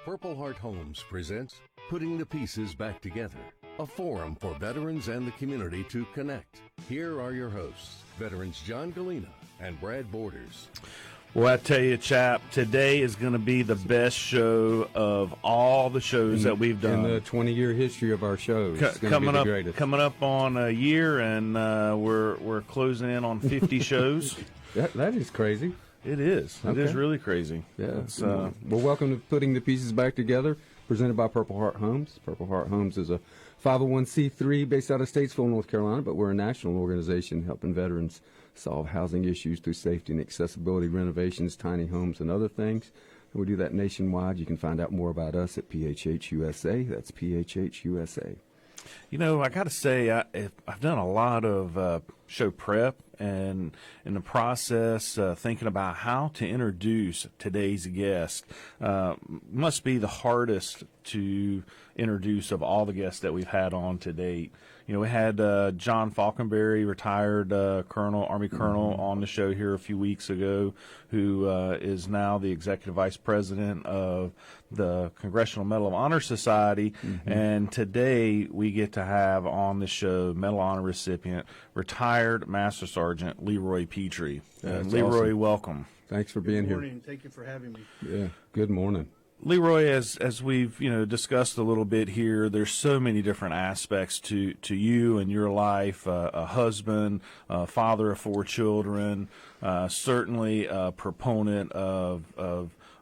Purple Heart Homes presents Putting the Pieces Back Together, a forum for veterans and the community to connect. Here are your hosts, veterans John Gallina and Brad Borders. Well, I tell you, chap, today is going to be the best show of all the shows that we've done. In the 20-year history of our shows. It's going to be the greatest. Coming up on a year, and we're closing in on 50 shows. That is crazy. It is. Okay. It is really crazy. Yeah. Well, welcome to Putting the Pieces Back Together, presented by Purple Heart Homes. Purple Heart Homes is a 501c3 based out of Statesville, North Carolina, but we're a national organization helping veterans solve housing issues through safety and accessibility renovations, tiny homes, and other things. And we do that nationwide. You can find out more about us at PHH USA. That's PHH USA. You know, I got to say, I've done a lot of show prep, and in the process, thinking about how to introduce today's guest must be the hardest to introduce of all the guests that we've had on to date. You know, we had John Falconberry, retired Army Colonel, on the show here a few weeks ago, who is now the Executive Vice President of the Congressional Medal of Honor Society. And today we get to have on the show Medal of Honor recipient, retired Master Sergeant Leroy Petrie. Leroy, awesome. Welcome. Thanks for being here. Good morning. Thank you for having me. Yeah, good morning. Leroy, as we've discussed a little bit here, there's so many different aspects to you and your life. A husband, a father of 4 children, certainly a proponent of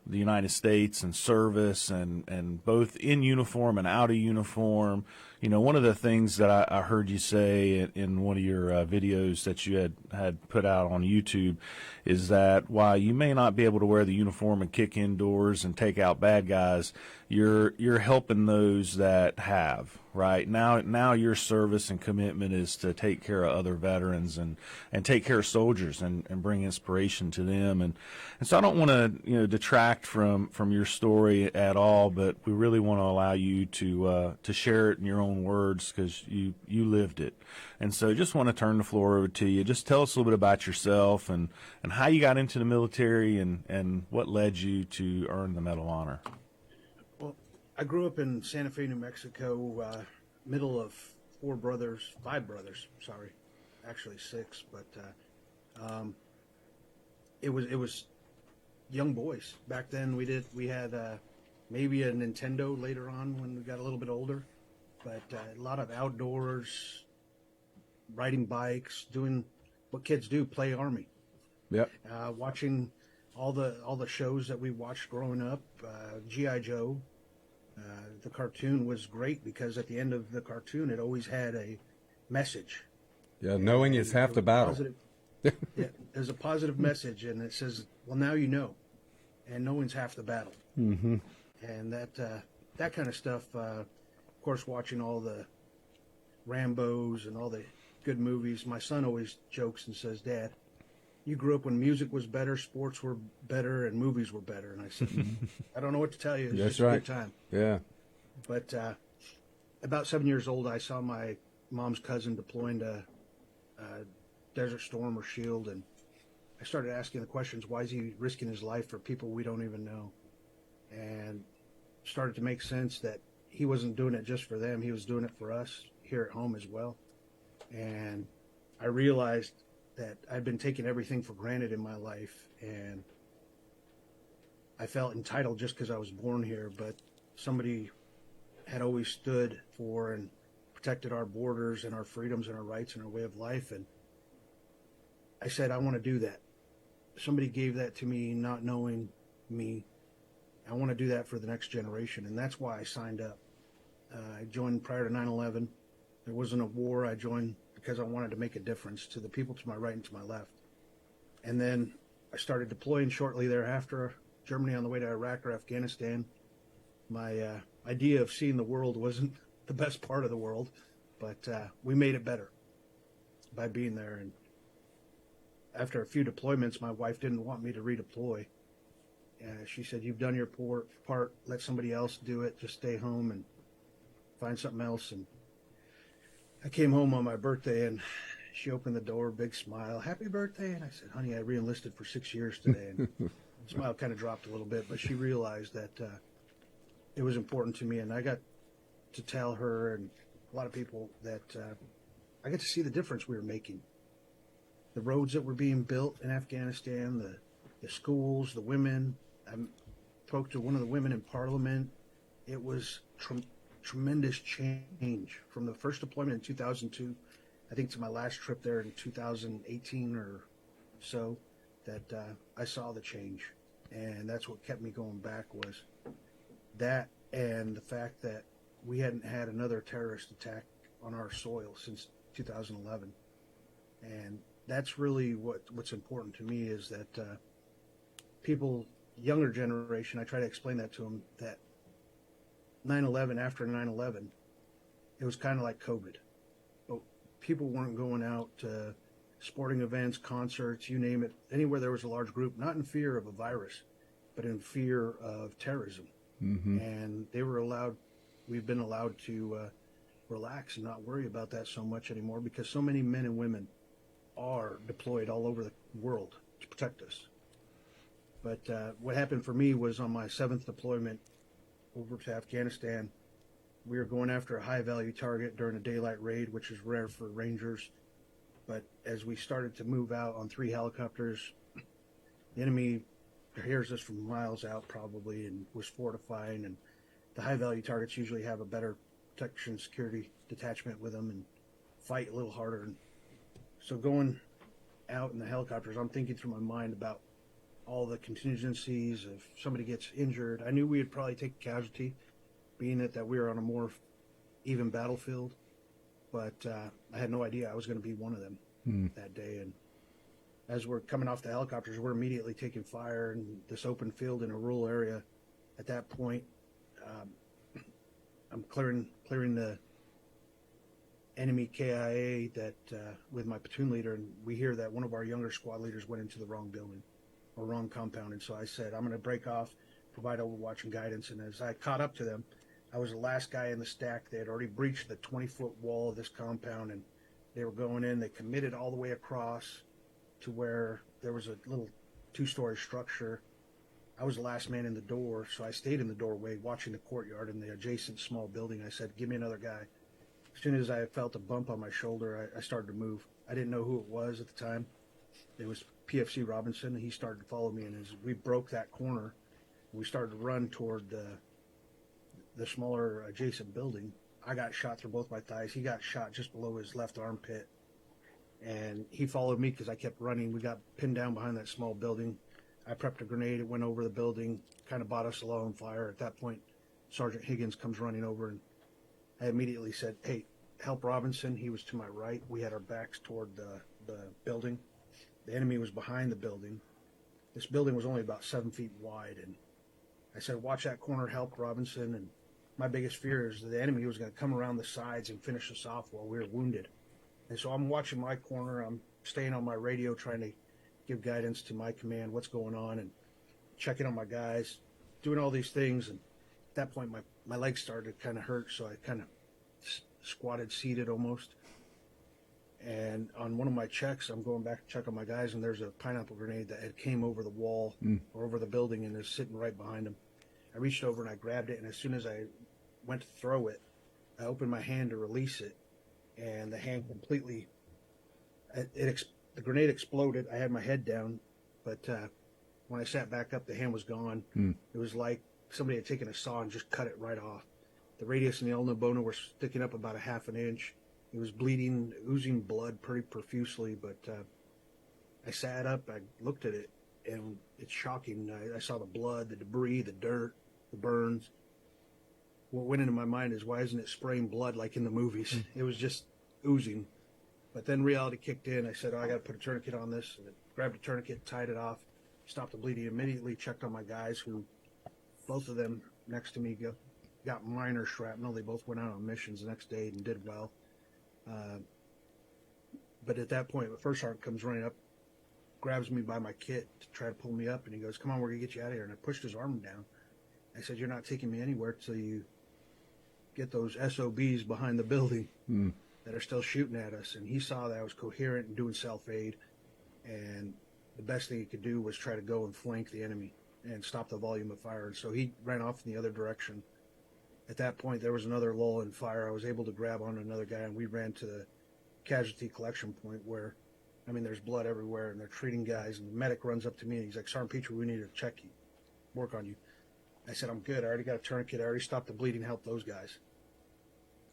the United States and service, and both in uniform and out of uniform. You know, one of the things that I heard you say in one of your videos that you had put out on YouTube is that while you may not be able to wear the uniform and kick indoors and take out bad guys, you're helping those that have, right? Now your service and commitment is to take care of other veterans and take care of soldiers and bring inspiration to them. And so I don't want to detract from your story at all, but we really want to allow you to share it in your own words, because you lived it. And so just want to turn the floor over to you. Just tell us a little bit about yourself and how you got into the military and what led you to earn the Medal of Honor. Well, I grew up in Santa Fe, New Mexico, middle of 5 brothers, sorry, actually 6, but it was young boys. Back then we had maybe a Nintendo later on when we got a little bit older, but a lot of outdoors, riding bikes, doing what kids do, play Army. Yep. Watching all the shows that we watched growing up, G.I. Joe. The cartoon was great because at the end of the cartoon, it always had a message. Yeah, knowing is half the battle. Yeah, there's a positive message, and it says, well, now you know, and knowing's half the battle. Mm-hmm. And that kind of stuff, of course, watching all the Rambos and all the good movies. My son always jokes and says, Dad, you grew up when music was better, sports were better, and movies were better. And I said, I don't know what to tell you. It's That's just right. a good time. Yeah. But about 7 years old, I saw my mom's cousin deploying to Desert Storm or SHIELD, and I started asking the questions, why is he risking his life for people we don't even know? And started to make sense that he wasn't doing it just for them. He was doing it for us here at home as well. And I realized that I'd been taking everything for granted in my life, and I felt entitled just because I was born here, but somebody had always stood for and protected our borders and our freedoms and our rights and our way of life, and I said, I want to do that. Somebody gave that to me not knowing me. I want to do that for the next generation, and that's why I signed up. I joined prior to 9/11. There wasn't a war. I joined because I wanted to make a difference to the people to my right and to my left. And then I started deploying shortly thereafter, Germany on the way to Iraq or Afghanistan. My idea of seeing the world wasn't the best part of the world, but we made it better by being there. And after a few deployments, my wife didn't want me to redeploy. She said, you've done your part, let somebody else do it, just stay home and find something else. And I came home on my birthday, and she opened the door, big smile, happy birthday. And I said, honey, I re-enlisted for 6 years today. And the smile kind of dropped a little bit, but she realized that it was important to me, and I got to tell her and a lot of people that I got to see the difference we were making. The roads that were being built in Afghanistan, the schools, the women. I spoke to one of the women in Parliament. It was tremendous change from the first deployment in 2002, I think, to my last trip there in 2018 or so, that I saw the change. And that's what kept me going back, was that and the fact that we hadn't had another terrorist attack on our soil since 2011. And that's really what's important to me, is that people, younger generation, I try to explain that to them, that 9/11, after 9/11, it was kind of like COVID. But people weren't going out to sporting events, concerts, you name it, anywhere there was a large group, not in fear of a virus, but in fear of terrorism. Mm-hmm. And they were allowed, we've been allowed to relax and not worry about that so much anymore, because so many men and women are deployed all over the world to protect us. But what happened for me was, on my 7th deployment over to Afghanistan, we were going after a high-value target during a daylight raid, which is rare for Rangers. But as we started to move out on 3 helicopters, the enemy hears us from miles out probably, and was fortifying. And the high-value targets usually have a better protection security detachment with them and fight a little harder. And so going out in the helicopters, I'm thinking through my mind about all the contingencies. If somebody gets injured, I knew we would probably take a casualty, being that we were on a more even battlefield. But I had no idea I was going to be one of them that day. And as we're coming off the helicopters, we're immediately taking fire in this open field in a rural area. At that point, I'm clearing the enemy KIA that with my platoon leader, and we hear that one of our younger squad leaders went into the wrong building or wrong compound. And so I said, I'm going to break off, provide overwatch and guidance. And as I caught up to them, I was the last guy in the stack. They had already breached the 20-foot wall of this compound, and they were going in. They committed all the way across to where there was a little 2-story structure. I was the last man in the door, so I stayed in the doorway watching the courtyard in the adjacent small building. I said, give me another guy. As soon as I felt a bump on my shoulder, I started to move. I didn't know who it was at the time. It was PFC Robinson. He started to follow me, and as we broke that corner, we started to run toward the smaller adjacent building. I got shot through both my thighs. He got shot just below his left armpit, and he followed me because I kept running. We got pinned down behind that small building. I prepped a grenade. It went over the building, kind of bought us a low on fire. At that point, Sergeant Higgins comes running over, and I immediately said, hey, help Robinson. He was to my right. We had our backs toward the building. The enemy was behind the building. This building was only about 7 feet wide, and I said, watch that corner, help Robinson. And my biggest fear is that the enemy was going to come around the sides and finish us off while we were wounded. And so I'm watching my corner. I'm staying on my radio, trying to give guidance to my command, what's going on, and checking on my guys, doing all these things. And at that point, my legs started to kind of hurt, so I kind of squatted, seated almost. And on one of my checks, I'm going back to check on my guys, and there's a pineapple grenade that had came over the wall or over the building and is sitting right behind them. I reached over and I grabbed it, and as soon as I went to throw it, I opened my hand to release it, and the hand completely, the grenade exploded. I had my head down, but when I sat back up, the hand was gone. It was like somebody had taken a saw and just cut it right off. The radius and the ulna bona were sticking up about a half an inch. It was bleeding, oozing blood pretty profusely, but I sat up, I looked at it, and it's shocking. I saw the blood, the debris, the dirt, the burns. What went into my mind is, why isn't it spraying blood like in the movies? It was just oozing. But then reality kicked in. I said, I got to put a tourniquet on this. And I grabbed a tourniquet, tied it off, stopped the bleeding, immediately checked on my guys, who, both of them next to me, got minor shrapnel. They both went out on missions the next day and did well. But at that point, the first sergeant comes running up, grabs me by my kit to try to pull me up, and he goes, come on, we're going to get you out of here. And I pushed his arm down. I said, you're not taking me anywhere till you get those SOBs behind the building that are still shooting at us. And he saw that I was coherent and doing self-aid, and the best thing he could do was try to go and flank the enemy and stop the volume of fire. And so he ran off in the other direction, at that point, there was another lull in fire. I was able to grab on another guy, and we ran to the casualty collection point where, I mean, there's blood everywhere, and they're treating guys. And the medic runs up to me, and he's like, Sergeant Petrie, we need to check you, work on you. I said, I'm good. I already got a tourniquet. I already stopped the bleeding, help those guys.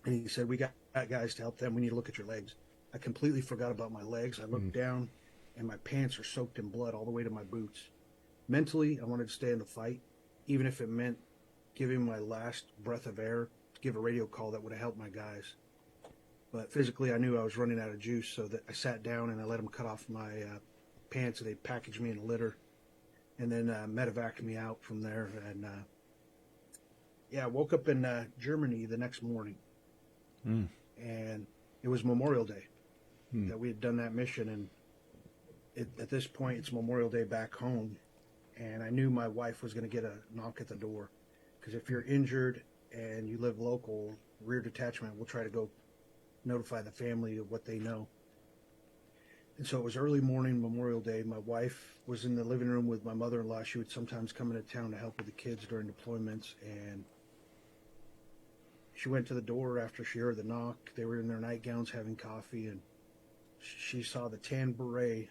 And he said, we got guys to help them. We need to look at your legs. I completely forgot about my legs. I looked down, and my pants are soaked in blood all the way to my boots. Mentally, I wanted to stay in the fight, even if it meant giving my last breath of air to give a radio call that would have helped my guys. But physically, I knew I was running out of juice, so that I sat down and I let them cut off my pants, and they packaged me in a litter, and then medevaced me out from there. And I woke up in Germany the next morning, and it was Memorial Day that we had done that mission. And at this point, it's Memorial Day back home, and I knew my wife was going to get a knock at the door, because if you're injured and you live local, rear detachment will try to go notify the family of what they know. And so it was early morning, Memorial Day. My wife was in the living room with my mother-in-law. She would sometimes come into town to help with the kids during deployments, and she went to the door after she heard the knock. They were in their nightgowns having coffee, and she saw the tan beret.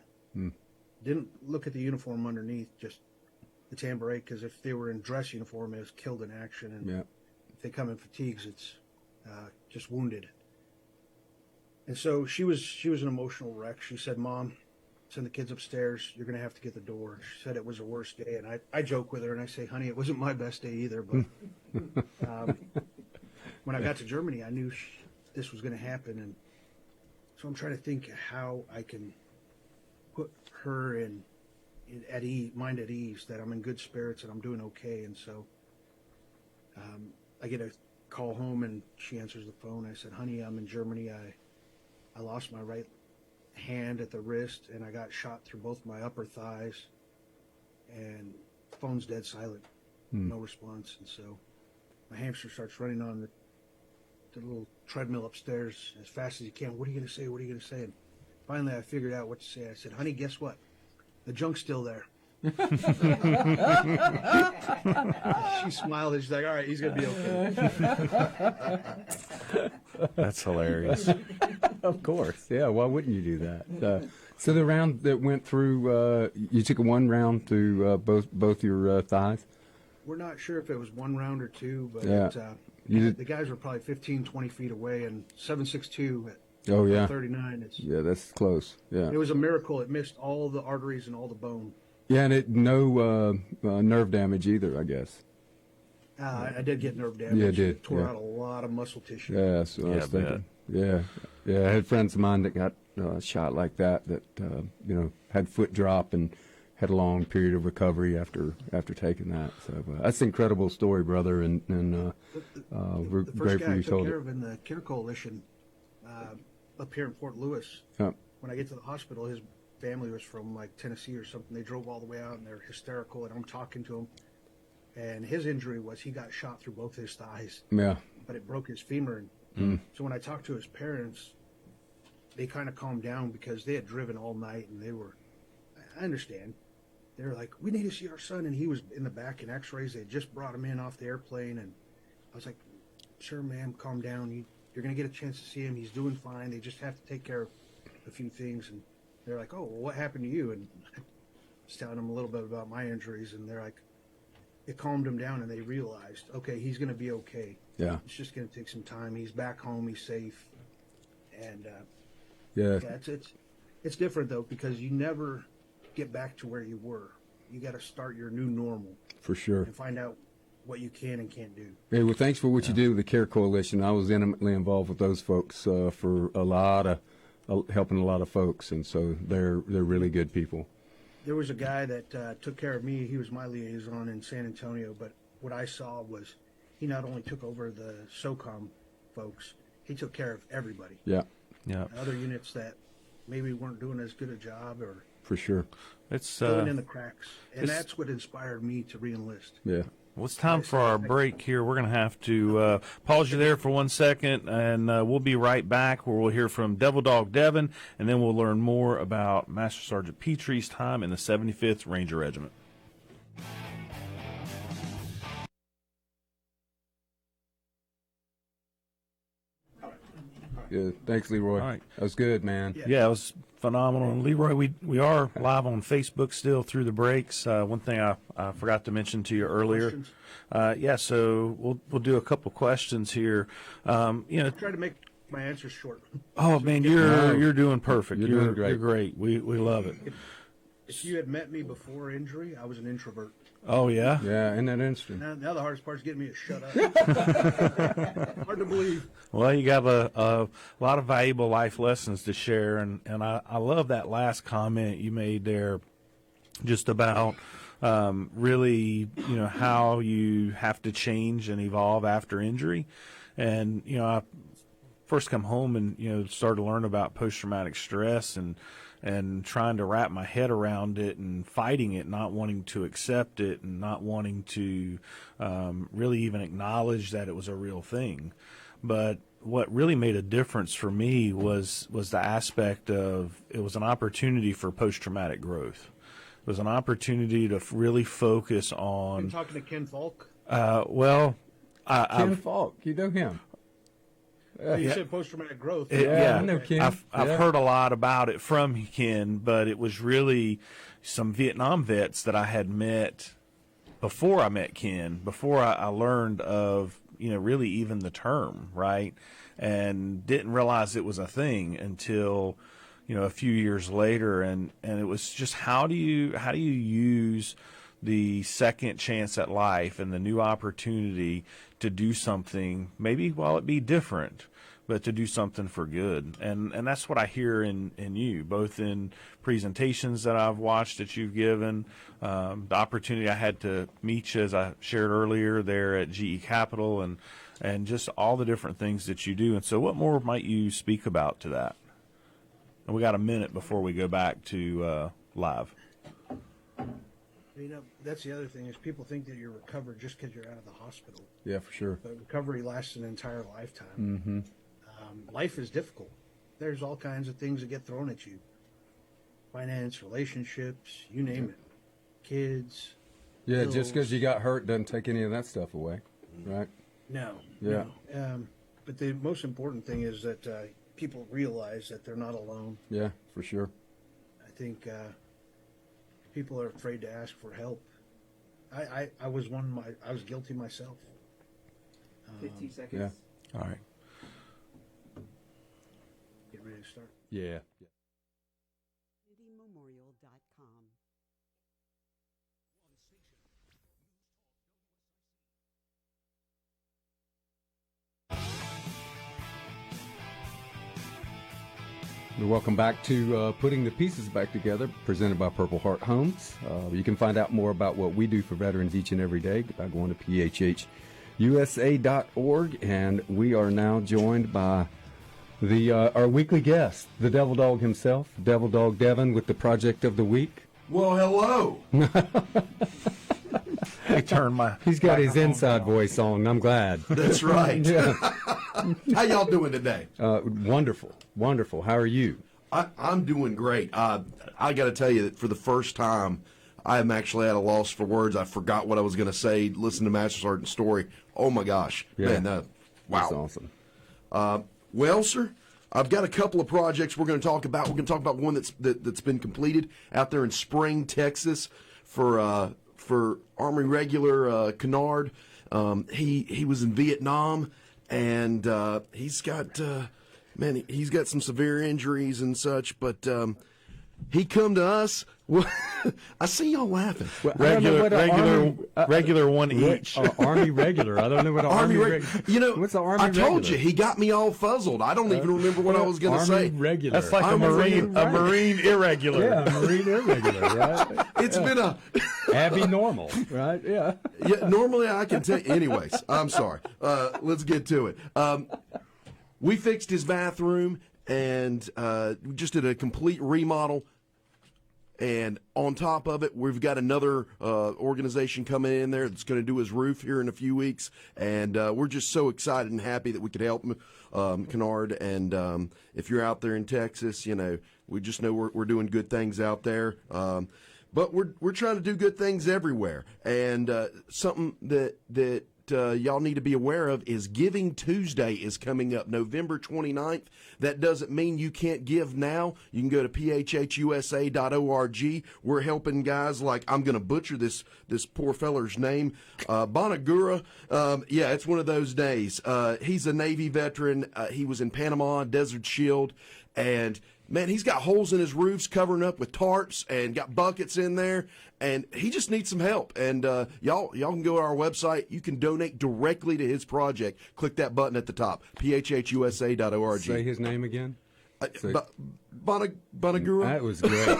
Didn't look at the uniform underneath, just the tan beret, because if they were in dress uniform, it was killed in action, and if they come in fatigues, it's just wounded. And so she was an emotional wreck. She said, Mom, send the kids upstairs. You're going to have to get the door. She said it was her worst day. And I joke with her and I say, honey, it wasn't my best day either. But when I got to Germany, I knew this was going to happen. And so I'm trying to think how I can put her at ease, mind at ease, that I'm in good spirits and I'm doing okay. And so I get a call home and she answers the phone. I said, honey, I'm in Germany. I lost my right hand at the wrist, and I got shot through both my upper thighs, and phone's dead silent, no response. And so my hamster starts running on the little treadmill upstairs as fast as he can. What are you going to say? What are you going to say? And finally I figured out what to say. I said, honey, guess what? The junk's still there. She smiled and she's like, all right, he's going to be okay. That's hilarious. Of course. Yeah, why wouldn't you do that? So the round that went through, you took one round through both your thighs? We're not sure if it was one round or two, but the guys were probably 15, 20 feet away, and 7.62 at 39. Yeah, that's close. Yeah, it was a miracle. It missed all the arteries and all the bone. Yeah, and no nerve damage either, I guess. I did get nerve damage. Yeah, I did. Tore out a lot of muscle tissue. Yeah, so I was thinking. Yeah, I had friends of mine that got shot like that had foot drop and had a long period of recovery after taking that. So that's an incredible story, brother, and we're grateful you told it. The first guy I took care of in the CARE Coalition up here in Fort Lewis, when I get to the hospital, his family was from like Tennessee or something. They drove all the way out and they're hysterical, and I'm talking to him. And his injury was he got shot through both his thighs. Yeah. But it broke his femur. So when I talked to his parents, they kind of calmed down because they had driven all night and they were, I understand. They were like, we need to see our son. And he was in the back in x-rays. They had just brought him in off the airplane. And I was like, sure, ma'am, calm down. You're going to get a chance to see him. He's doing fine. They just have to take care of a few things. And they're like, oh, well, what happened to you? And I was telling them a little bit about my injuries. And they're like, it calmed them down, and they realized, okay, he's going to be okay. Yeah. It's just going to take some time. He's back home. He's safe. And, it's different, though, because you never get back to where you were. You got to start your new normal. For sure. And find out what you can and can't do. Hey, well, thanks for what you do with the CARE Coalition. I was intimately involved with those folks for a lot of helping a lot of folks, and so they're really good people. There was a guy that took care of me. He was my liaison in San Antonio, but what I saw was he not only took over the SOCOM folks, he took care of everybody. Yeah. Other units that maybe weren't doing as good a job, or for sure, it's filling in the cracks, and that's what inspired me to re-enlist. Yeah. Well, it's time for our break here. We're going to have to pause you there for 1 second, and we'll be right back where we'll hear from Devil Dog Devin, and then we'll learn more about Master Sergeant Petrie's time in the 75th Ranger Regiment. Yeah, thanks, Leroy. All right. That was good, man. Yeah, it was phenomenal. And Leroy, we are live on Facebook still through the breaks. One thing I forgot to mention to you earlier. So we'll do a couple questions here. Try to make my answers short. Oh man, you're doing perfect. You're doing great. You're great. We love it. If you had met me before injury, I was an introvert. Oh yeah. Yeah, isn't that interesting? Now the hardest part is getting me to shut up. Hard to believe. Well, you got a lot of valuable life lessons to share, and I love that last comment you made there, just about really how you have to change and evolve after injury. And I first come home and started to learn about post-traumatic stress and trying to wrap my head around it and fighting it, not wanting to accept it and not wanting to really even acknowledge that it was a real thing. But what really made a difference for me was the aspect of it was an opportunity for post-traumatic growth. It was an opportunity to really focus on. I'm talking to Ken Falk. Ken Falk, you know him. You said post-traumatic growth. I know Ken. I've heard a lot about it from Ken, but it was really some Vietnam vets that I had met before I met Ken, before I learned of, really even the term, right? And didn't realize it was a thing until, a few years later. And it was just how do you use the second chance at life and the new opportunity to do something, maybe while it be different, but to do something for good. And that's what I hear in you, both in presentations that I've watched that you've given, the opportunity I had to meet you, as I shared earlier, there at GE Capital, and just all the different things that you do. And so what more might you speak about to that? And we got a minute before we go back to live. That's the other thing is people think that you're recovered just because you're out of the hospital. Yeah, for sure. But recovery lasts an entire lifetime. Mm-hmm. Life is difficult. There's all kinds of things that get thrown at you. Finance, relationships, you name it. Kids. Yeah, bills. just because you got hurt doesn't take any of that stuff away, right? No. Yeah. No. But the most important thing is that people realize that they're not alone. Yeah, for sure. I think people are afraid to ask for help. I was I was guilty myself. 15 seconds. Yeah. All right. Get ready to start. Yeah. Memorial.com. Welcome back to Putting the Pieces Back Together, presented by Purple Heart Homes. You can find out more about what we do for veterans each and every day by going to phhusa.org. And we are now joined by our weekly guest, the Devil Dog himself, Devil Dog Devin, with the project of the week. Well, hello. I turned my. He's got his inside voice on. I'm glad. That's right. Yeah. How y'all doing today? Wonderful. Wonderful. How are you? I'm doing great. I got to tell you that for the first time, I am actually at a loss for words. I forgot what I was going to say. Listen to Master Sergeant's story. Oh, my gosh. Yeah. Man, wow. That's awesome. Well, sir, I've got a couple of projects we're going to talk about. We're going to talk about one that's been completed out there in Spring, Texas for Army Regular Kennard. He was in Vietnam, and he's got some severe injuries and such, but he come to us. Well, I see y'all laughing. Well, Regular one each. Army regular. I don't know what an Army regular. What's the Army I regular? told you he got me all fuzzled. I don't even remember what I was going to say. Regular. That's like I'm a marine irregular. Yeah, a marine irregular, right? It's been a Abby normal, right? Yeah. yeah. Normally I can tell. Anyways, I'm sorry. Let's get to it. We fixed his bathroom and just did a complete remodel. And on top of it, we've got another organization coming in there that's going to do his roof here in a few weeks. And we're just so excited and happy that we could help him, Kennard. And if you're out there in Texas, we just know we're doing good things out there. But we're trying to do good things everywhere. And something that y'all need to be aware of is Giving Tuesday is coming up November 29th. That doesn't mean you can't give now. You can go to phhusa.org. We're helping guys like, I'm going to butcher this poor feller's name, Bonagura. Yeah, it's one of those days. He's a Navy veteran. He was in Panama, Desert Shield, and man, he's got holes in his roofs covering up with tarps and got buckets in there, and he just needs some help. And y'all can go to our website. You can donate directly to his project. Click that button at the top, phhusa.org. Say his name again. Bonagura? That was great.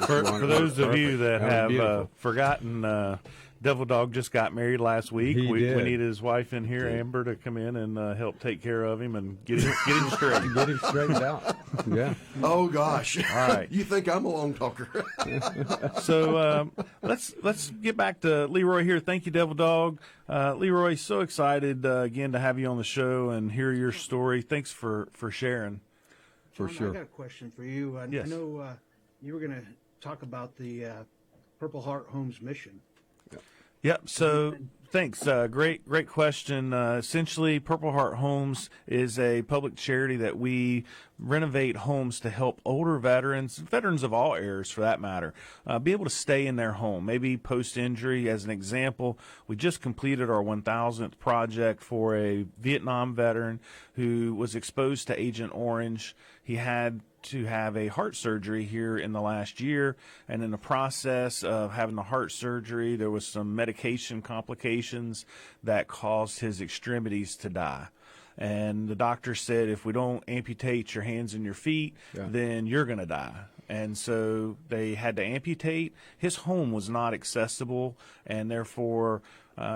For those of you that have beautiful. forgotten, Devil Dog just got married last week. He We did. needed his wife in here, Amber, to come in and help take care of him and get him straight. Get him straightened out. Yeah. Oh, gosh. All right. You think I'm a long talker. So let's get back to Leroy here. Thank you, Devil Dog. Leroy, so excited again to have you on the show and hear your story. Thanks for sharing. For John, sure. I got a question for you. Yes. I know you were going to talk about the Purple Heart Homes mission. Yep. So thanks. Great question. Essentially, Purple Heart Homes is a public charity that we renovate homes to help older veterans of all eras for that matter, be able to stay in their home, maybe post-injury. As an example, we just completed our 1,000th project for a Vietnam veteran who was exposed to Agent Orange. He had to have a heart surgery here in the last year, and in the process of having the heart surgery, there was some medication complications that caused his extremities to die. And the doctor said, if we don't amputate your hands and your feet, then you're going to die. And so they had to amputate. His home was not accessible, and therefore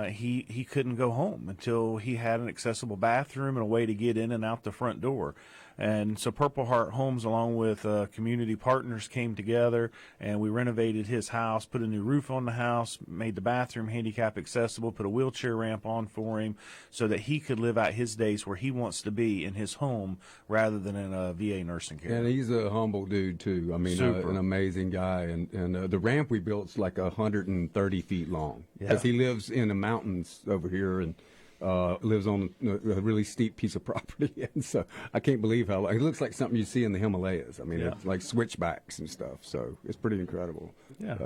he couldn't go home until he had an accessible bathroom and a way to get in and out the front door. And so Purple Heart Homes, along with community partners, came together, and we renovated his house, put a new roof on the house, made the bathroom handicap accessible, put a wheelchair ramp on for him so that he could live out his days where he wants to be, in his home rather than in a VA nursing care. And he's a humble dude, too. I mean, Super. an amazing guy. And the ramp we built's like 130 feet long. Because he lives in the mountains over here and lives on a really steep piece of property. And so I can't believe how it looks like something you see in the Himalayas. I mean, it's like switchbacks and stuff. So it's pretty incredible. Yeah.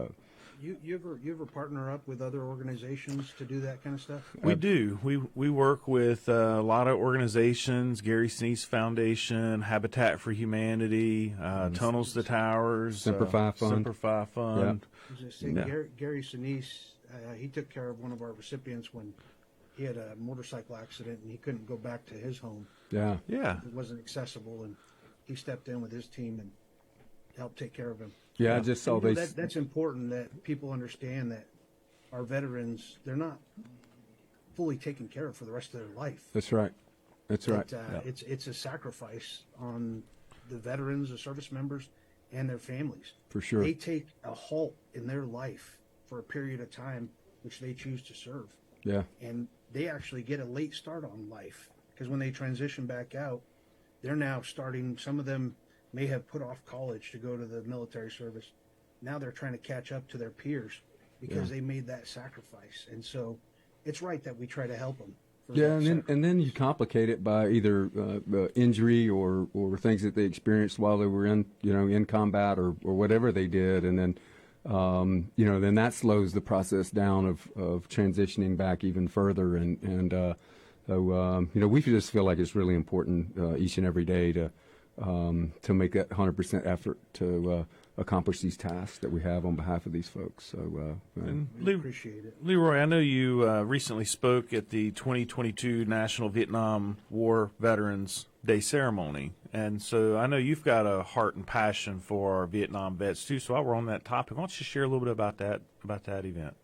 You ever partner up with other organizations to do that kind of stuff? We do. We work with a lot of organizations, Gary Sinise Foundation, Habitat for Humanity, Tunnels to Towers, Semper Fi Fund. Semper Fi Fund. I was just saying, Gary Sinise, he took care of one of our recipients when he had a motorcycle accident and he couldn't go back to his home. Yeah. Yeah. It wasn't accessible, and he stepped in with his team and helped take care of him. Yeah, I just saw they. That's important that people understand that our veterans, they're not fully taken care of for the rest of their life. That's right. That's right. It's a sacrifice on the veterans, the service members, and their families. For sure. They take a halt in their life for a period of time which they choose to serve. Yeah. And they actually get a late start on life because when they transition back out, they're now starting. Some of them may have put off college to go to the military service. Now they're trying to catch up to their peers because they made that sacrifice. And so it's right that we try to help them. Yeah, and then you complicate it by either injury or things that they experienced while they were in combat or whatever they did, and then then that slows the process down of transitioning back even further, so we just feel like it's really important each and every day to make that 100% effort to accomplish these tasks that we have on behalf of these folks. So we appreciate it. Leroy, I know you recently spoke at the 2022 National Vietnam War Veterans Day ceremony, and so I know you've got a heart and passion for our Vietnam vets too. So while we're on that topic, why don't you share a little bit about that event?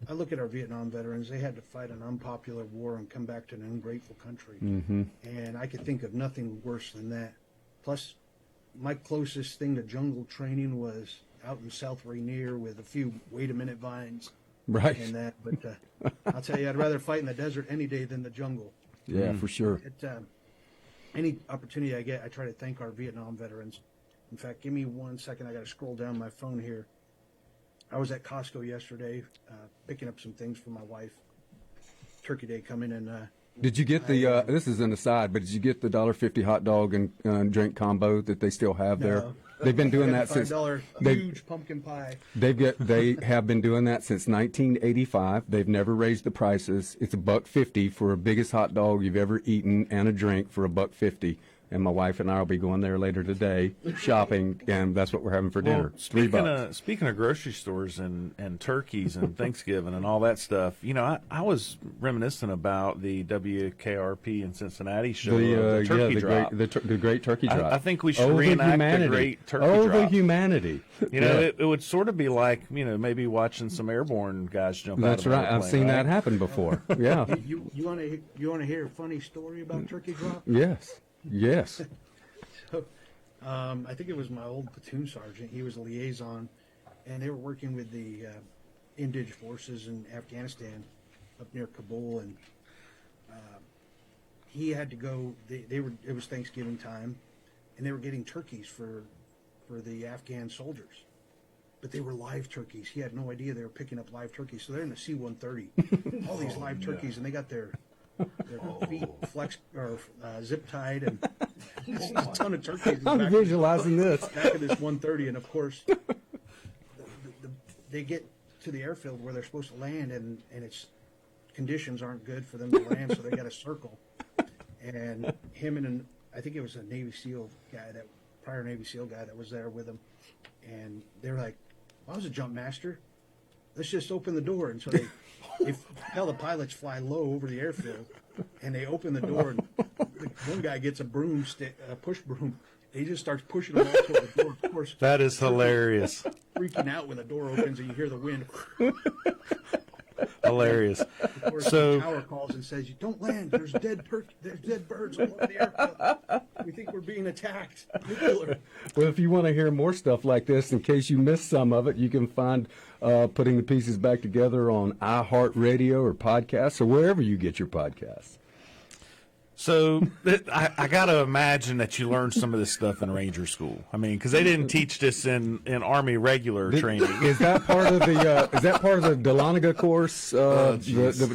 I look at our Vietnam veterans. They had to fight an unpopular war and come back to an ungrateful country. Mm-hmm. And I could think of nothing worse than that. Plus, my closest thing to jungle training was out in South Rainier with a few wait-a-minute vines. Right. And that. But I'll tell you, I'd rather fight in the desert any day than the jungle. Yeah, for sure. Any opportunity I get, I try to thank our Vietnam veterans. In fact, give me 1 second. I got to scroll down my phone here. I was at Costco yesterday picking up some things for my wife. Turkey Day coming, and did you get the? This is an aside, but did you get the $1.50 hot dog and drink combo that they still have there? They've been doing that since $5 huge pumpkin pie. They have been doing that since 1985. They've never raised the prices. It's $1.50 for a biggest hot dog you've ever eaten and a drink for $1.50. And my wife and I will be going there later today shopping, and that's what we're having for dinner. $3. Speaking of grocery stores and turkeys and Thanksgiving and all that stuff, you know, I was reminiscing about the WKRP in Cincinnati show, the turkey drop. The great turkey drop. I think we should reenact the great turkey drop. The humanity. You know, it would sort of be like, you know, maybe watching some airborne guys jump out of That's right. I've seen that happen before. Yeah. You want to hear a funny story about turkey drop? Yes. Yes. So, I think it was my old platoon sergeant. He was a liaison, and they were working with the Indige forces in Afghanistan up near Kabul, and he had to go. It was Thanksgiving time, and they were getting turkeys for the Afghan soldiers, but they were live turkeys. He had no idea they were picking up live turkeys. So they're in the C-130, all these live turkeys, and they got their feet flexed or zip tied, and a ton of turkeys. I'm visualizing this back of this 130, and of course, they get to the airfield where they're supposed to land, and its conditions aren't good for them to land, so they got to circle. And him and I think it was a Navy SEAL guy, prior Navy SEAL guy that was there with him, and they're like, "I was a jump master. Let's just open the door." And so they tell the pilots fly low over the airfield, and they open the door, and one guy gets a broomstick, a push broom. He just starts pushing them all toward the door. Of course, that is hilarious. Freaking out when the door opens and you hear the wind. Hilarious. Of course, So the tower calls and says, "You don't land. There's dead birds all over the airfield. We think we're being attacked." Nuclear. Well, if you want to hear more stuff like this, in case you missed some of it, you can find Putting the Pieces Back Together on iHeartRadio or podcasts or wherever you get your podcasts. So I got to imagine that you learned some of this stuff in Ranger School. I mean, because they didn't teach this in Army regular training. Is that part of the Dahlonega course? The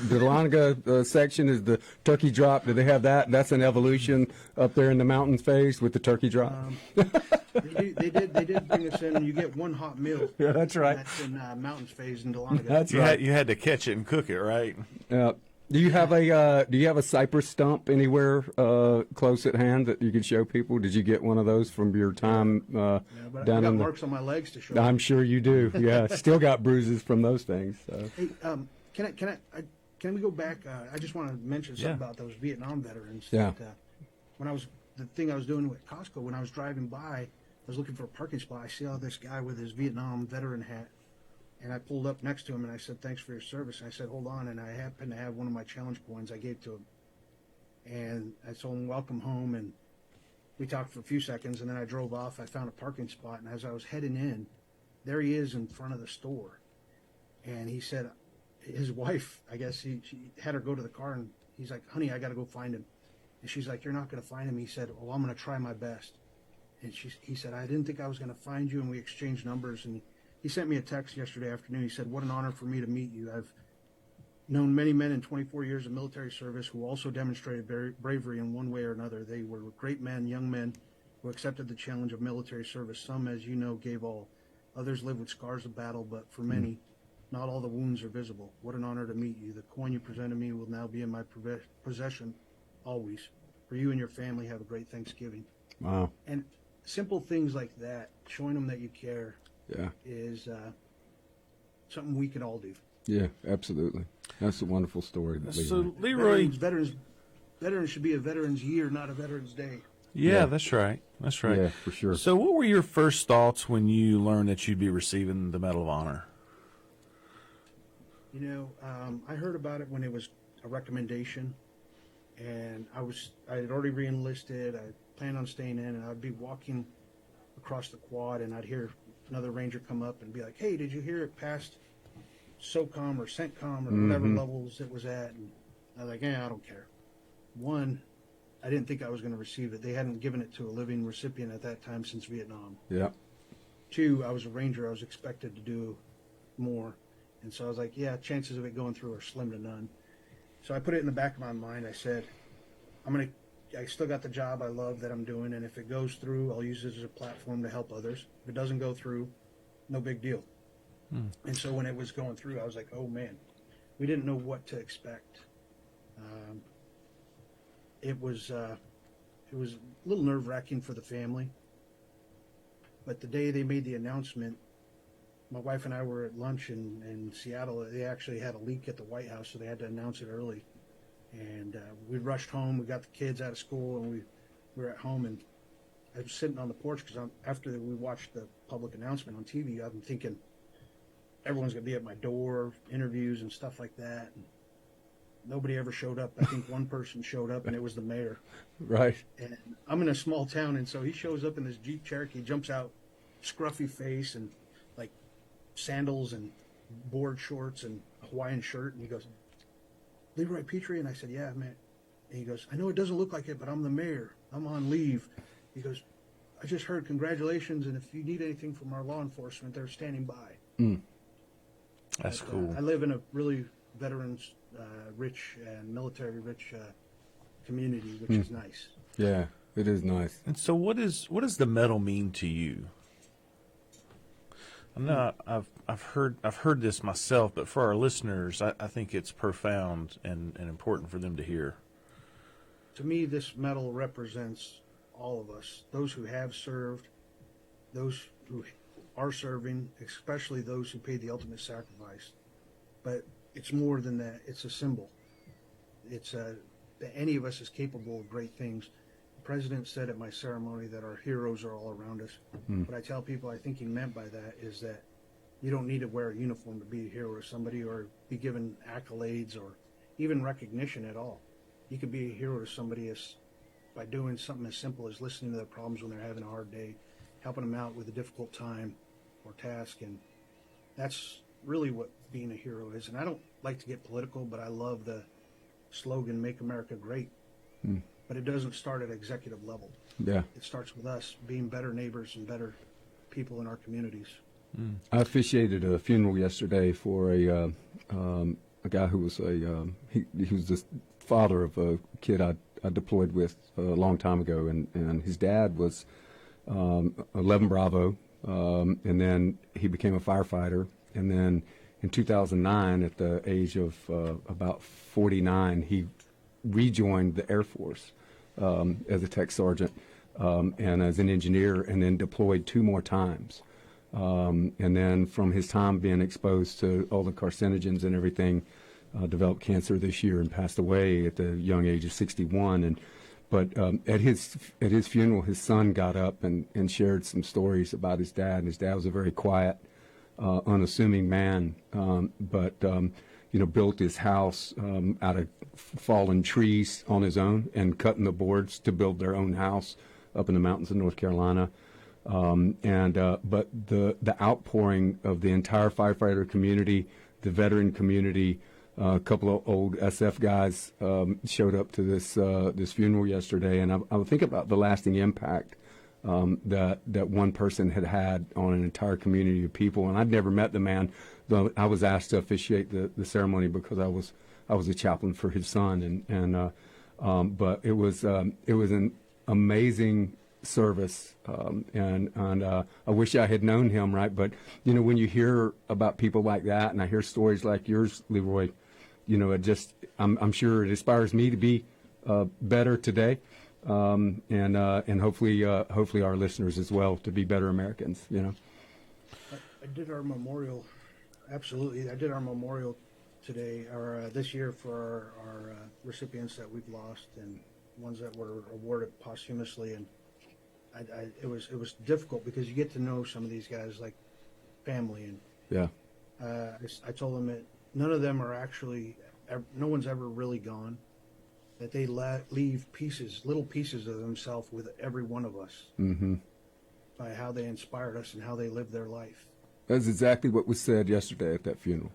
Dahlonega section is the turkey drop. Do they have that? That's an evolution up there in the mountains phase with the turkey drop. They did bring us in, and you get one hot meal. Yeah, that's right. That's in mountains phase in Gallina. That's right. You had to catch it and cook it, right? Do you have a cypress stump anywhere close at hand that you could show people? Did you get one of those from your time but down I got in marks on my legs to show. I'm sure you do. Yeah, still got bruises from those things. So. Hey, can we go back? I just want to mention something about those Vietnam veterans. Yeah. That, the thing I was doing with Costco, when I was driving by, I was looking for a parking spot. I saw this guy with his Vietnam veteran hat. And I pulled up next to him and I said, "Thanks for your service." And I said, "Hold on." And I happened to have one of my challenge coins I gave to him. And I told him, "Welcome home." And we talked for a few seconds, and then I drove off. I found a parking spot, and as I was heading in, there he is in front of the store. And he said, his wife, I guess, she had her go to the car, and he's like, "Honey, I got to go find him." And she's like, "You're not going to find him." He said, "Well, I'm going to try my best." And he said, "I didn't think I was going to find you." And we exchanged numbers, and he sent me a text yesterday afternoon. He said, "What an honor for me to meet you. I've known many men in 24 years of military service who also demonstrated bravery in one way or another. They were great men, young men, who accepted the challenge of military service. Some, as you know, gave all. Others live with scars of battle, but for many, not all the wounds are visible. What an honor to meet you. The coin you presented me will now be in my possession always. For you and your family, have a great Thanksgiving." Wow. And simple things like that, showing them that you care, is something we can all do. Yeah, absolutely. That's a wonderful story. So, Leroy, veterans should be a Veterans Year, not a Veterans Day. Yeah, that's right. That's right. Yeah, for sure. So, what were your first thoughts when you learned that you'd be receiving the Medal of Honor? You know, I heard about it when it was a recommendation, and I had already re-enlisted. I planned on staying in, and I'd be walking across the quad, and I'd hear another ranger come up and be like, "Hey, did you hear it passed SOCOM or CENTCOM or whatever levels it was at?" And I was like, "Yeah, I don't care." One, I didn't think I was going to receive it. They hadn't given it to a living recipient at that time since Vietnam. Yeah. Two, I was a ranger. I was expected to do more. And so I was like, yeah, chances of it going through are slim to none. So I put it in the back of my mind. I said, I still got the job I love that I'm doing, and if it goes through, I'll use it as a platform to help others. If it doesn't go through, no big deal. And so when it was going through, I was like, oh man, we didn't know what to expect. It was a little nerve-wracking for the family. But the day they made the announcement, my wife and I were at lunch in Seattle. They actually had a leak at the White House, so they had to announce it early. And we rushed home. We got the kids out of school, and we were at home. And I was sitting on the porch because after we watched the public announcement on TV, I'm thinking everyone's going to be at my door, interviews and stuff like that. And nobody ever showed up. I think one person showed up, and it was the mayor. Right. And I'm in a small town, and so he shows up in this Jeep Cherokee, jumps out, scruffy face, and like sandals and board shorts and a Hawaiian shirt, and he goes, Leroy Petrie? And I said, yeah, man. And he goes, I know it doesn't look like it, but I'm the mayor. I'm on leave. He goes, I just heard congratulations, and if you need anything from our law enforcement, they're standing by. That's cool. I live in a really veterans rich and military rich community, which is nice. Yeah, it is nice. And so, what does the medal mean to you? I know I've heard this myself, but for our listeners, I think it's profound and important for them to hear. To me, this medal represents all of us, those who have served, those who are serving, especially those who paid the ultimate sacrifice. But it's more than that. It's a symbol. It's that any of us is capable of great things. The president said at my ceremony that our heroes are all around us. What I tell people I think he meant by that is that you don't need to wear a uniform to be a hero to somebody or be given accolades or even recognition at all. You could be a hero to somebody by doing something as simple as listening to their problems when they're having a hard day, helping them out with a difficult time or task. And that's really what being a hero is. And I don't like to get political, but I love the slogan, Make America Great. But it doesn't start at executive level. Yeah. It starts with us being better neighbors and better people in our communities. I officiated a funeral yesterday for a guy who was he was the father of a kid I deployed with a long time ago, and his dad was 11 Bravo, and then he became a firefighter, and then in 2009, at the age of about 49, he rejoined the Air Force as a tech sergeant and as an engineer, and then deployed 2 more times. And then from his time being exposed to all the carcinogens and everything, developed cancer this year and passed away at the young age of 61. But at his funeral, his son got up and shared some stories about his dad. And his dad was a very quiet, unassuming man, but built his house out of fallen trees on his own and cutting the boards to build their own house up in the mountains of North Carolina. But the outpouring of the entire firefighter community, the veteran community, a couple of old SF guys showed up to this funeral yesterday, and I would think about the lasting impact that one person had on an entire community of people. And I'd never met the man, though I was asked to officiate the ceremony because I was a chaplain for his son, but it was an amazing service, and I wish I had known him, right? But when you hear about people like that, and I hear stories like yours, Leroy, I'm sure it inspires me to be better today, and hopefully our listeners as well to be better Americans. I did our memorial, absolutely. I did our memorial today or this year for our recipients that we've lost and ones that were awarded posthumously, and it was difficult because you get to know some of these guys like family, and yeah, I told them that none of them are actually, no one's ever really gone, that they leave little pieces of themselves with every one of us by how they inspired us and how they lived their life. That's exactly what was said yesterday at that funeral.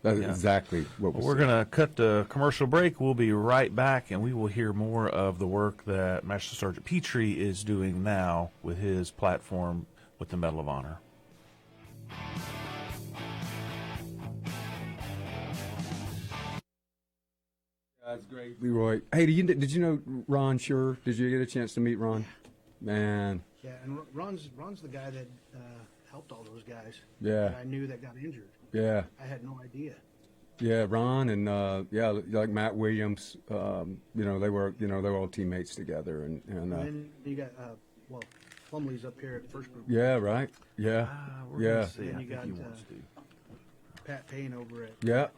That's exactly what was said. We're going to cut the commercial break. We'll be right back, and we will hear more of the work that Master Sergeant Petrie is doing now with his platform with the Medal of Honor. That's great, Leroy. Hey, did you know Ron Sure? Did you get a chance to meet Ron? Man. Yeah, and Ron's the guy that helped all those guys. Yeah. That I knew that got injured. Yeah. I had no idea. Yeah, Ron and like Matt Williams. They were all teammates together, and then you got Plumley's up here at the first group. yeah, right. Yeah, yeah. And you got Pat Payne over at Yeah.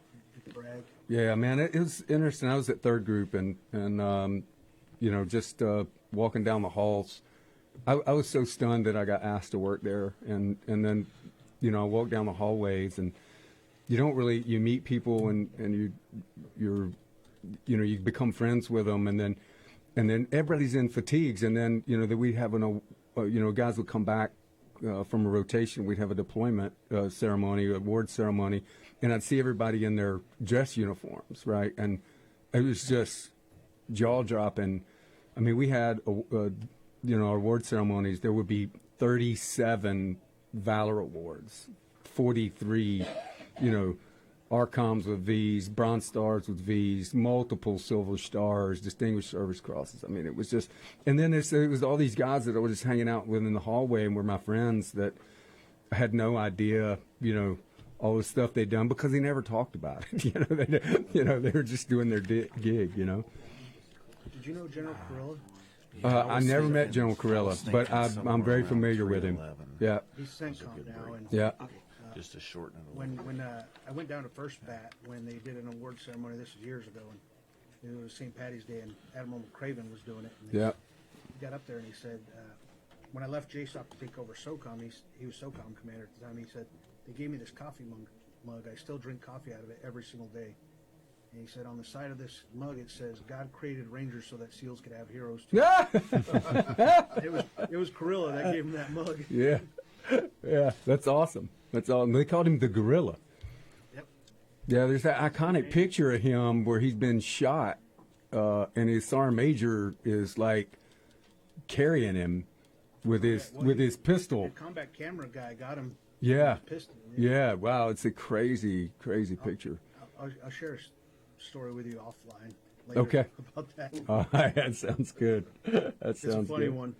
Bragg. Yeah, man, it was interesting. I was at third group, and just walking down the halls, I was so stunned that I got asked to work there, and then, I walked down the hallways, and you meet people, and you become friends with them, and then everybody's in fatigues, and then that we have guys would come back from a rotation. We'd have a deployment ceremony, award ceremony, and I'd see everybody in their dress uniforms, right? And it was just jaw dropping. I mean, we had our award ceremonies. There would be 37 Valor Awards, 43, ARCOMs with V's, Bronze Stars with V's, multiple Silver Stars, Distinguished Service Crosses. I mean, it was just, and then it was all these guys that I was just hanging out with in the hallway and were my friends that I had no idea, all the stuff they'd done because they never talked about it. They were just doing their gig. Did you know General Carilla? I never met General Carilla, but I'm very familiar with him. Yeah. He's CENTCOM now. And, yeah. Just to shorten it. When I went down to First Bat when they did an award ceremony, this was years ago, and it was St. Patty's Day, and Admiral McCraven was doing it. And Yeah. He got up there and he said, when I left JSOC to take over SOCOM, he was SOCOM commander at the time. He said, they gave me this coffee mug. I still drink coffee out of it every single day. And he said, on the side of this mug, it says, God created Rangers so that SEALs could have heroes too. It was Carilla that gave him that mug. Yeah. Yeah, that's awesome. That's all. They called him the Gorilla. Yep. Yeah, there's that iconic picture of him where he's been shot, and his sergeant major is like carrying him with his pistol. The combat camera guy got him. Yeah. With his pistol. Yeah. Wow, it's a crazy picture. I'll share a story with you offline later Okay. about that. All right, that sounds good. It's a funny one.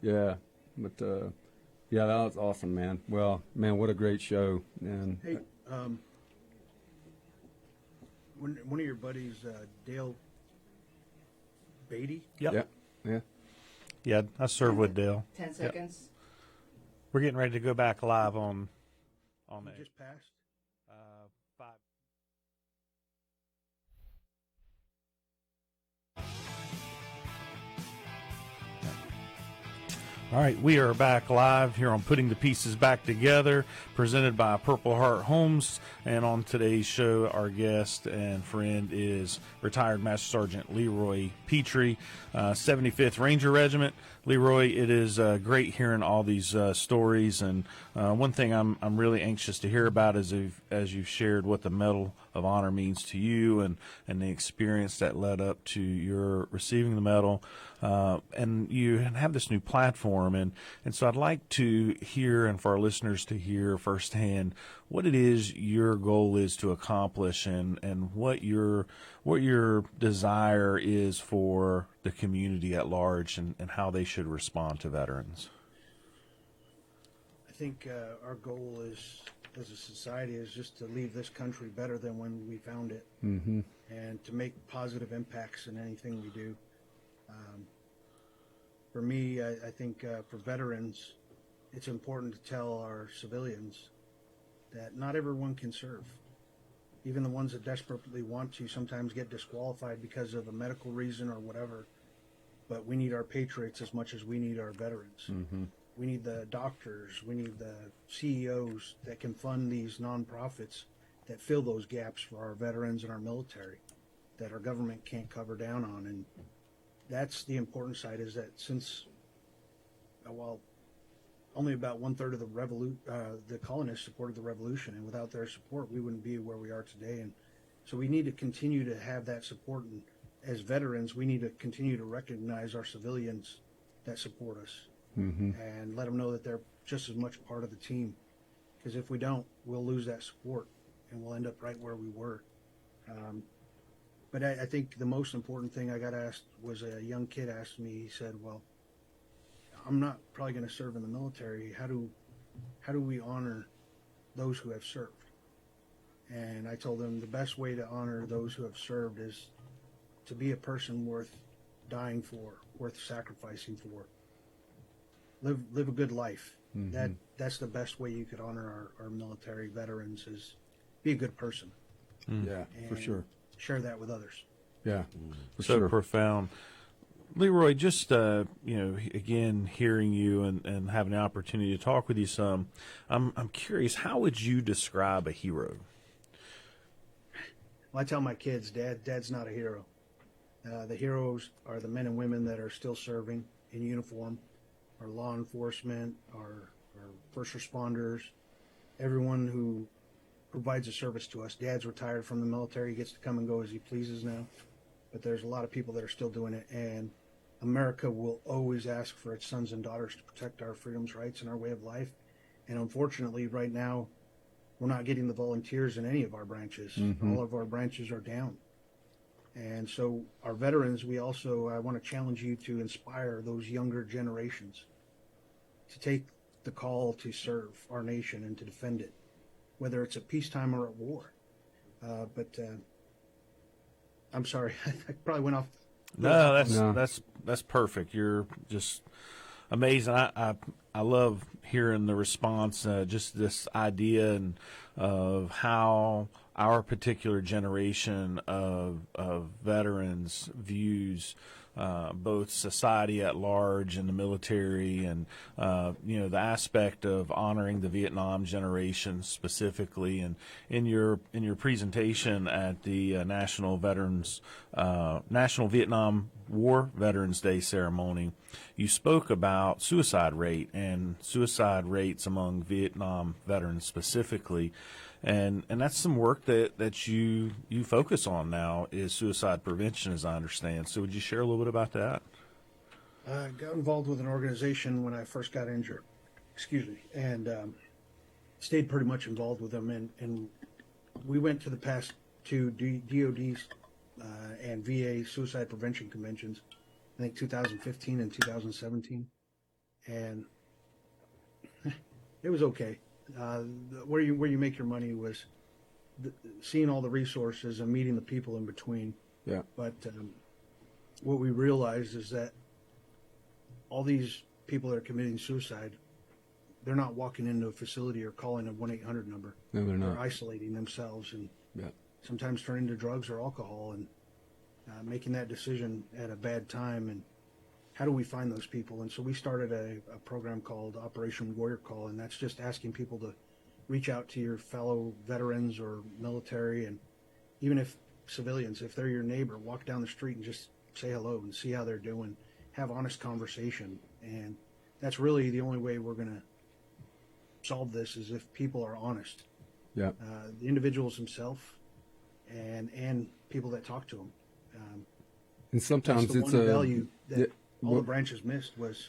Yeah, but yeah, that was awesome, man. Well, man, what a great show. And Hey, one of your buddies, Dale Beatty. Yep. yeah. Yeah, I served with Dale. 10 seconds. We're getting ready to go back live on He that. just passed. 5. All right, we are back live here on Putting the Pieces Back Together, presented by Purple Heart Homes. And on today's show, our guest and friend is retired Master Sergeant Leroy Petrie, 75th Ranger Regiment. Leroy, it is great hearing all these stories. And one thing I'm really anxious to hear about is as you've shared what the Medal of Honor means to you and the experience that led up to your receiving the medal. And you have this new platform. And so I'd like to hear, and for our listeners to hear firsthand, what it is your goal is to accomplish and what your desire is for the community at large and how they should respond to veterans. I think our goal is, as a society, is just to leave this country better than when we found it, and to make positive impacts in anything we do. For me, I think for veterans, it's important to tell our civilians that not everyone can serve. Even the ones that desperately want to sometimes get disqualified because of a medical reason or whatever. But we need our patriots as much as we need our veterans. We need the doctors, we need the CEOs that can fund these nonprofits that fill those gaps for our veterans and our military that our government can't cover down on. And that's the important side, is that since, well, only about 1/3 of the colonists supported the revolution, and without their support, we wouldn't be where we are today. And so we need to continue to have that support. And as veterans, we need to continue to recognize our civilians that support us and let them know that they're just as much part of the team. Because if we don't, we'll lose that support and we'll end up right where we were. But I think the most important thing I got asked was a young kid asked me, he said, well, I'm not probably going to serve in the military. How do we honor those who have served? And I told him the best way to honor those who have served is to be a person worth dying for, worth sacrificing for. Live a good life. Mm-hmm. That's the best way you could honor our military veterans, is be a good person. Yeah, for sure. Share that with others. Yeah, for so sure. profound. Leroy, just again, hearing you and having the opportunity to talk with you some, I'm curious, how would you describe a hero? Well, I tell my kids, Dad's not a hero. The heroes are the men and women that are still serving in uniform, our law enforcement, our first responders, everyone who provides a service to us. Dad's retired from the military. He gets to come and go as he pleases now. But there's a lot of people that are still doing it. And America will always ask for its sons and daughters to protect our freedoms, rights, and our way of life. And unfortunately, right now, we're not getting the volunteers in any of our branches. Mm-hmm. All of our branches are down. And so our veterans, I want to challenge you to inspire those younger generations to take the call to serve our nation and to defend it, whether it's at peacetime or at war. But I'm sorry, I probably went off. No, that's perfect. You're just amazing. I love hearing the response, just this idea and of how our particular generation of veterans views both society at large and the military, and the aspect of honoring the Vietnam generation specifically. And in your presentation at the National Vietnam War Veterans Day ceremony, you spoke about suicide rate and suicide rates among Vietnam veterans specifically. And that's some work that you focus on now, is suicide prevention, as I understand. So would you share a little bit about that? I got involved with an organization when I first got injured, and stayed pretty much involved with them. And we went to the past two DOD's and VA suicide prevention conventions, I think 2015 and 2017. And it was okay. Where you make your money was seeing all the resources and meeting the people in between. Yeah. But what we realized is that all these people that are committing suicide, they're not walking into a facility or calling a 1-800 number. No, they're not. They're isolating themselves and sometimes turning to drugs or alcohol and making that decision at a bad time. And how do we find those people? And so we started a program called Operation Warrior Call, and that's just asking people to reach out to your fellow veterans or military, and even if civilians, if they're your neighbor, walk down the street and just say hello and see how they're doing, have honest conversation. And that's really the only way we're going to solve this, is if people are honest. Yeah. The individuals themselves and people that talk to them. And sometimes it's a value that all the branches missed was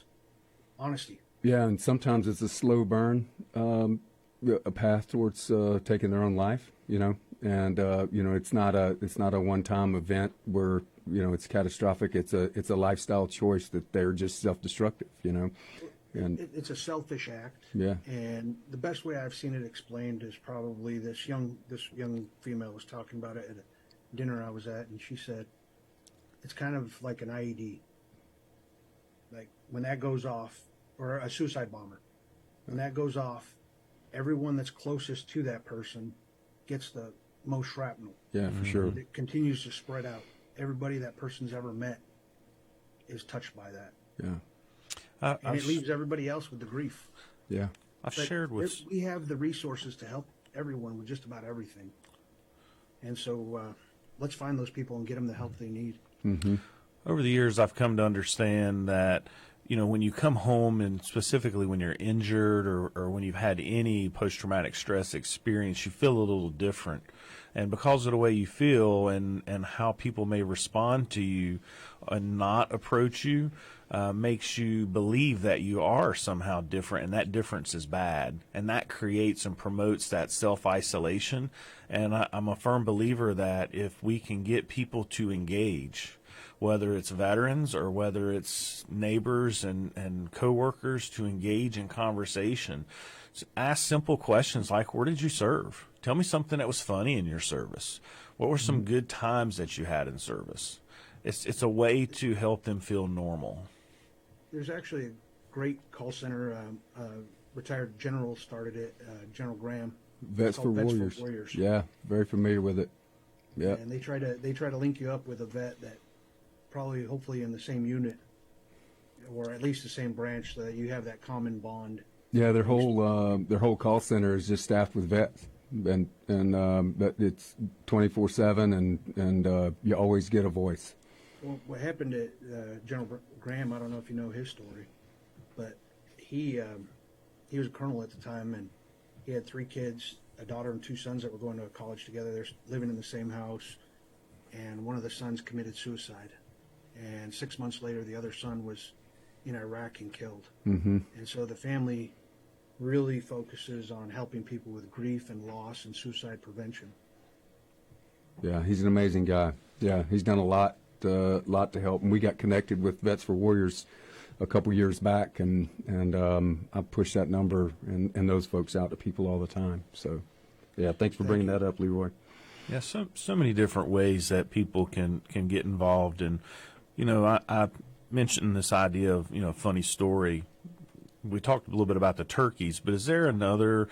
honesty. Yeah, and sometimes it's a slow burn, a path towards taking their own life. And it's not a one-time event where it's catastrophic. It's a lifestyle choice that they're just self-destructive. And it's a selfish act. Yeah. And the best way I've seen it explained is probably this young female was talking about it at a dinner I was at, and she said it's kind of like an IED. Like when that goes off, or a suicide bomber, when that goes off, everyone that's closest to that person gets the most shrapnel. Yeah, for sure. It continues to spread out. Everybody that person's ever met is touched by that. Yeah. And it leaves everybody else with the grief. Yeah. We have the resources to help everyone with just about everything. And so let's find those people and get them the help they need. Mm-hmm. Over the years, I've come to understand that, when you come home, and specifically when you're injured or when you've had any post-traumatic stress experience, you feel a little different. And because of the way you feel and how people may respond to you and not approach you, makes you believe that you are somehow different, and that difference is bad, and that creates and promotes that self-isolation. And I'm a firm believer that if we can get people to engage, whether it's veterans or whether it's neighbors and coworkers, to engage in conversation, ask simple questions like, where did you serve? Tell me something that was funny in your service. What were some good times that you had in service? It's a way to help them feel normal. There's actually a great call center. Retired general started it, General Graham. Vets for Warriors. Yeah, very familiar with it. Yeah. And they try to link you up with a vet that probably, hopefully, in the same unit, or at least the same branch, so that you have that common bond. Yeah, their whole call center is just staffed with vets, and but it's 24/7, and you always get a voice. Well, what happened to General Graham? I don't know if you know his story, but he was a colonel at the time, and he had 3 kids, a daughter and 2 sons that were going to college together. They're living in the same house, and one of the sons committed suicide, and 6 months later, the other son was in Iraq and killed. Mm-hmm. And so the family really focuses on helping people with grief and loss and suicide prevention. Yeah, he's an amazing guy. Yeah, he's done a lot to help, and we got connected with Vets for Warriors a couple years back, and I push that number and those folks out to people all the time. So, yeah, thanks for bringing that up, Leroy. Yeah, so many different ways that people can get involved. And, you know, I mentioned this idea of, funny story. We talked a little bit about the turkeys, but is there another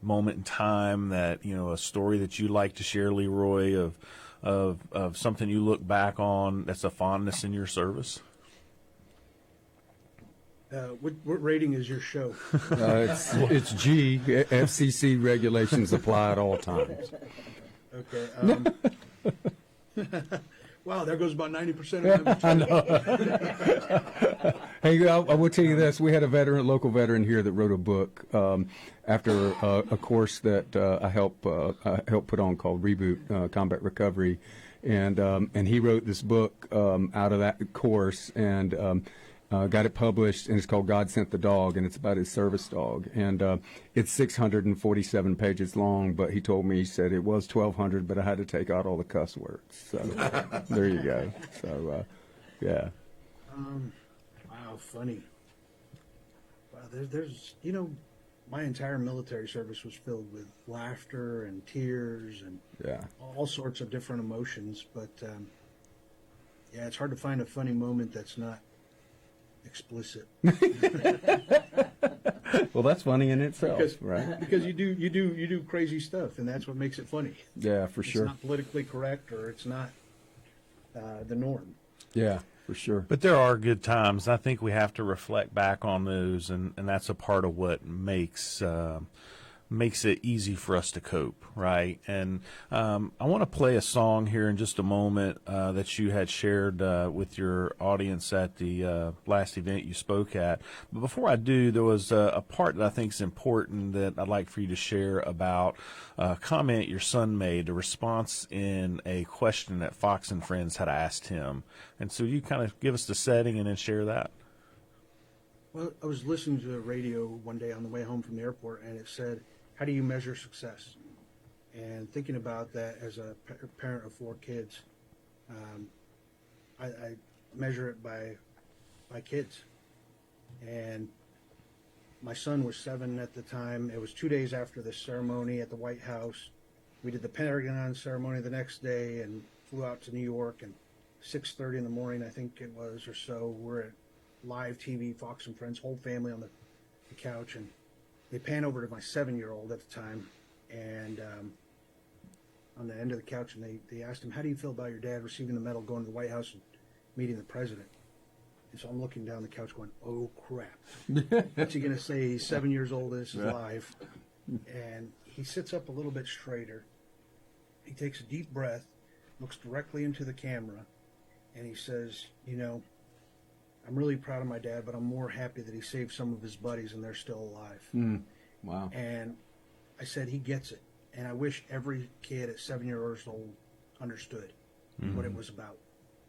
moment in time that, a story that you'd like to share, Leroy, of something you look back on that's a fondness in your service? What rating is your show? It's G. FCC regulations apply at all times. Okay. Wow, there goes about 90% of my I know. Hey, I will tell you this. We had a local veteran here that wrote a book after a course that I helped put on called Reboot Combat Recovery, and he wrote this book out of that course, and got it published, and it's called God Sent the Dog, and it's about his service dog. And it's 647 pages long, but he told me, he said it was 1,200, but I had to take out all the cuss words. So there you go. So, yeah. Wow, funny. Wow, there's my entire military service was filled with laughter and tears and all sorts of different emotions. But, yeah, it's hard to find a funny moment that's not explicit. Well, that's funny in itself, right? Because you do crazy stuff, and that's what makes it funny. Yeah, for sure. It's not politically correct, or it's not the norm. Yeah, for sure. But there are good times. I think we have to reflect back on those, and that's a part of what makes it easy for us to cope, right? And I want to play a song here in just a moment that you had shared with your audience at the last event you spoke at. But before I do, there was a part that I think is important that I'd like for you to share about a comment your son made, a response in a question that Fox and Friends had asked him. And so you kind of give us the setting and then share that. Well, I was listening to the radio one day on the way home from the airport, and it said, how do you measure success? And thinking about that as a parent of 4 kids, I measure it by kids. And my son was 7 at the time. It was 2 days after the ceremony at the White House. We did the Pentagon ceremony the next day and flew out to New York. And 6:30 in the morning, I think it was, or so, we're at live TV, Fox and Friends, whole family on the couch, and they pan over to my 7-year-old at the time, and on the end of the couch, and they asked him, how do you feel about your dad receiving the medal, going to the White House and meeting the president? And so I'm looking down the couch going, oh, crap. What's he going to say? He's 7 years old and this is live. And he sits up a little bit straighter. He takes a deep breath, looks directly into the camera, and he says, I'm really proud of my dad, but I'm more happy that he saved some of his buddies and they're still alive. Wow. And I said, he gets it. And I wish every kid at 7 years old understood what it was about.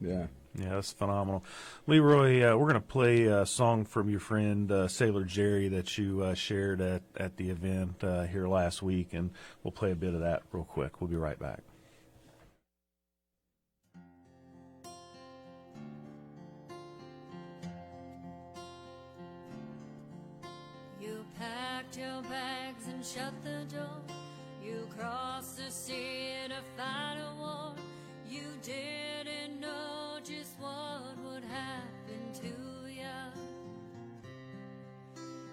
Yeah. Yeah, that's phenomenal. Leroy, we're going to play a song from your friend Sailor Jerry that you shared at the event here last week, and we'll play a bit of that real quick. We'll be right back. You packed your bags and shut the door. You crossed the sea to fight a war. You didn't know just what would happen to you.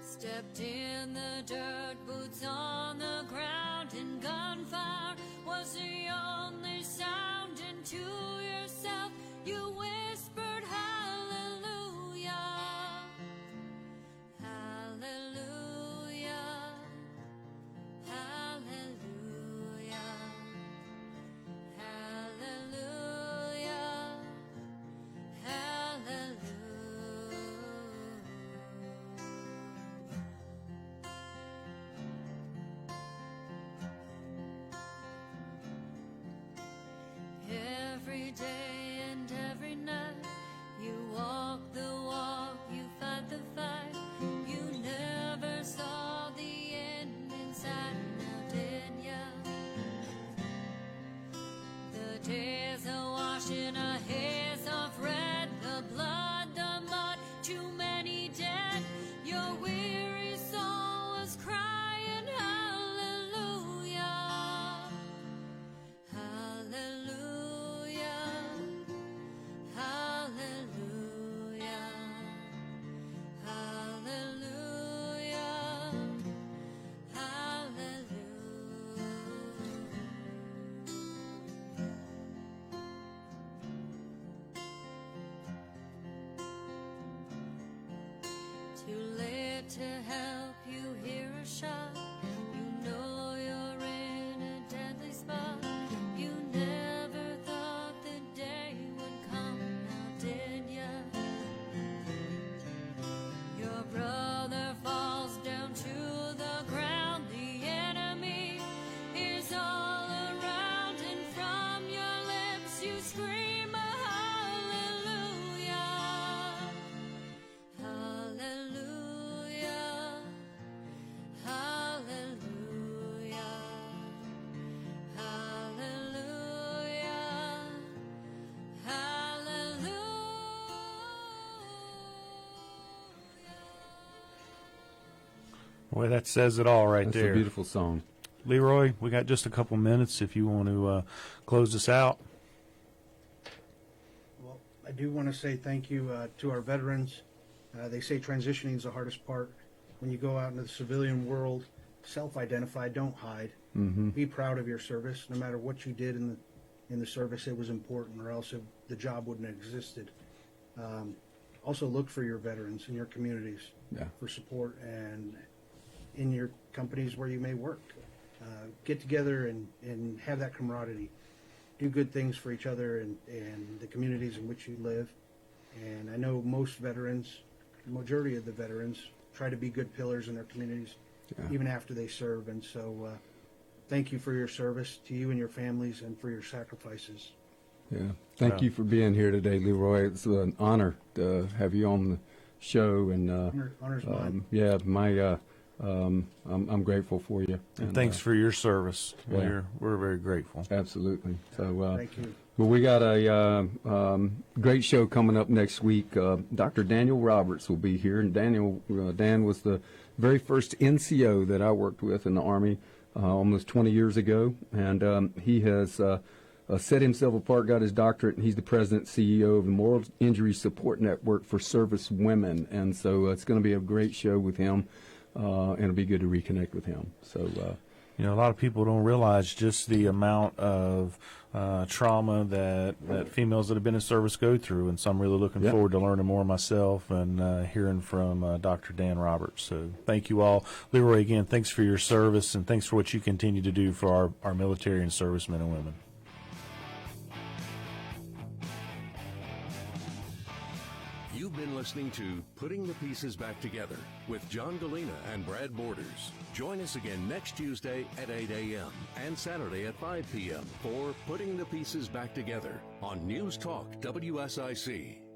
Stepped in the dirt, boots on the ground, and gunfire was the only sound. And to yourself you whispered hallelujah, hallelujah, hallelujah, hallelujah, hallelujah. Every day and every night, you walk the walk, you fight the fight. You never saw the end in sight, now did ya? The days are washing our hairs off red, the blood, the mud, too many dead. Your weary soul was crying hallelujah, hallelujah, hallelujah, hallelujah, hallelujah. Too late to help you hear a shot. You know you're in a deadly spot. You never thought the day would come, now did ya? Your brother falls down to the ground. The enemy is all around, and from your lips you scream a hallelujah, hallelujah, hallelujah, hallelujah, hallelujah. Boy, that says it all right That's there. a beautiful song. Leroy, we got just a couple minutes if you want to close this out. Well, I do want to say thank you to our veterans. They say transitioning is the hardest part. When you go out into the civilian world, self-identify, don't hide. Be proud of your service. No matter what you did in the service, it was important, or else the job wouldn't have existed. Also, look for your veterans in your communities for support, and in your companies where you may work. Get together and have that camaraderie. Do good things for each other and the communities in which you live. And I know most veterans, the majority of the veterans, try to be good pillars in their communities, even after they serve. And so thank you for your service, to you and your families, and for your sacrifices. Yeah. Thank you for being here today, Leroy. It's an honor to have you on the show. And Honor's mine. yeah, I'm grateful for you. And thanks for your service. yeah. We're very grateful. Absolutely. So, Thank you. well, we got a great show coming up next week. Dr. Daniel Roberts will be here, and Dan was the very first NCO that I worked with in the Army almost 20 years ago, and he has set himself apart, got his doctorate, and he's the president and CEO of the Moral Injury Support Network for Service Women. And so it's going to be a great show with him, and it'll be good to reconnect with him. So, You know, a lot of people don't realize just the amount of trauma that females that have been in service go through, and so I'm really looking forward to learning more myself and hearing from Dr. Dan Roberts. So thank you all. Leroy, again, thanks for your service, and thanks for what you continue to do for our military and servicemen and women. You've been listening to Putting the Pieces Back Together with John Gallina and Brad Borders. Join us again next Tuesday at 8 a.m. and Saturday at 5 p.m. for Putting the Pieces Back Together on News Talk WSIC.